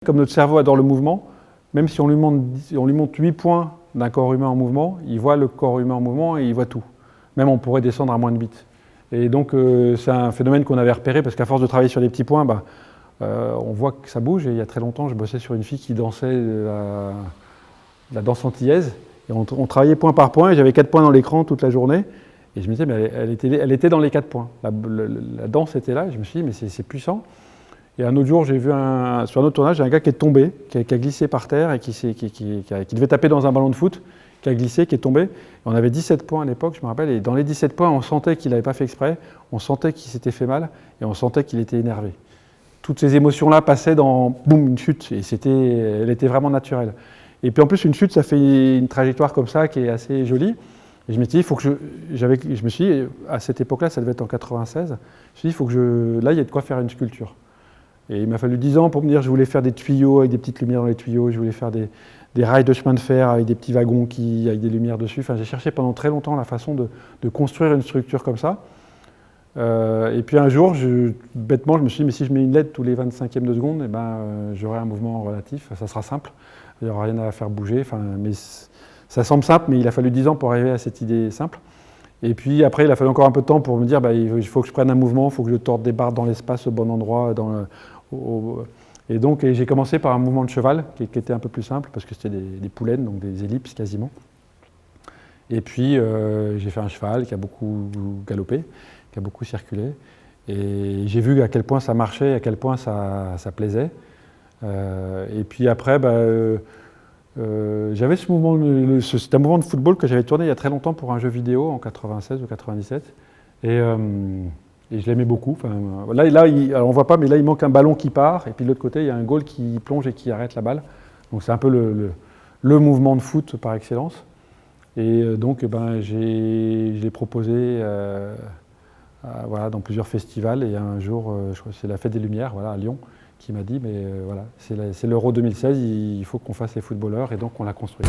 Comme notre cerveau adore le mouvement, même si on lui montre 8 points d'un corps humain en mouvement, il voit le corps humain en mouvement et il voit tout. Même on pourrait descendre à moins de bits. Et donc c'est un phénomène qu'on avait repéré parce qu'à force de travailler sur les petits points, on voit que ça bouge. Et il y a très longtemps, je bossais sur une fille qui dansait la danse antillaise. Et on travaillait point par point et j'avais 4 points dans l'écran toute la journée. Et je me disais, mais elle était dans les 4 points. La danse était là et je me suis dit, mais c'est puissant. Et un autre jour, j'ai vu sur un autre tournage, un gars qui est tombé, qui a glissé par terre et qui devait taper dans un ballon de foot, qui a glissé, qui est tombé. Et on avait 17 points à l'époque, je me rappelle, et dans les 17 points, on sentait qu'il n'avait pas fait exprès, on sentait qu'il s'était fait mal et on sentait qu'il était énervé. Toutes ces émotions-là passaient dans, boum, une chute, et elle était vraiment naturelle. Et puis en plus, une chute, ça fait une trajectoire comme ça qui est assez jolie. Et je me suis dit, il faut que je me suis dit, à cette époque-là, ça devait être en 96, je me suis dit, il faut que là, il y a de quoi faire une sculpture. Et il m'a fallu 10 ans pour me dire que je voulais faire des tuyaux avec des petites lumières dans les tuyaux, je voulais faire des rails de chemin de fer avec des petits wagons avec des lumières dessus. Enfin, j'ai cherché pendant très longtemps la façon de construire une structure comme ça. Et puis un jour, bêtement, je me suis dit, mais si je mets une LED tous les 25e de seconde, j'aurai un mouvement relatif, ça sera simple, il n'y aura rien à faire bouger. Mais ça semble simple, mais il a fallu 10 ans pour arriver à cette idée simple. Et puis après, il a fallu encore un peu de temps pour me dire, il faut que je prenne un mouvement, il faut que je torde des barres dans l'espace au bon endroit. Et donc j'ai commencé par un mouvement de cheval qui était un peu plus simple parce que c'était des poulaines, donc des ellipses quasiment. Et puis j'ai fait un cheval qui a beaucoup galopé, qui a beaucoup circulé. Et j'ai vu à quel point ça marchait, à quel point ça plaisait. Et puis après, j'avais ce mouvement, c'était un mouvement de football que j'avais tourné il y a très longtemps pour un jeu vidéo en 96 ou 97. Et je l'aimais beaucoup. Là alors on ne voit pas, mais là il manque un ballon qui part, et puis de l'autre côté il y a un goal qui plonge et qui arrête la balle. Donc c'est un peu le mouvement de foot par excellence. Et donc je l'ai proposé dans plusieurs festivals. Et un jour, je crois que c'est la Fête des Lumières à Lyon, qui m'a dit, mais c'est l'Euro 2016, il faut qu'on fasse les footballeurs, et donc on l'a construit.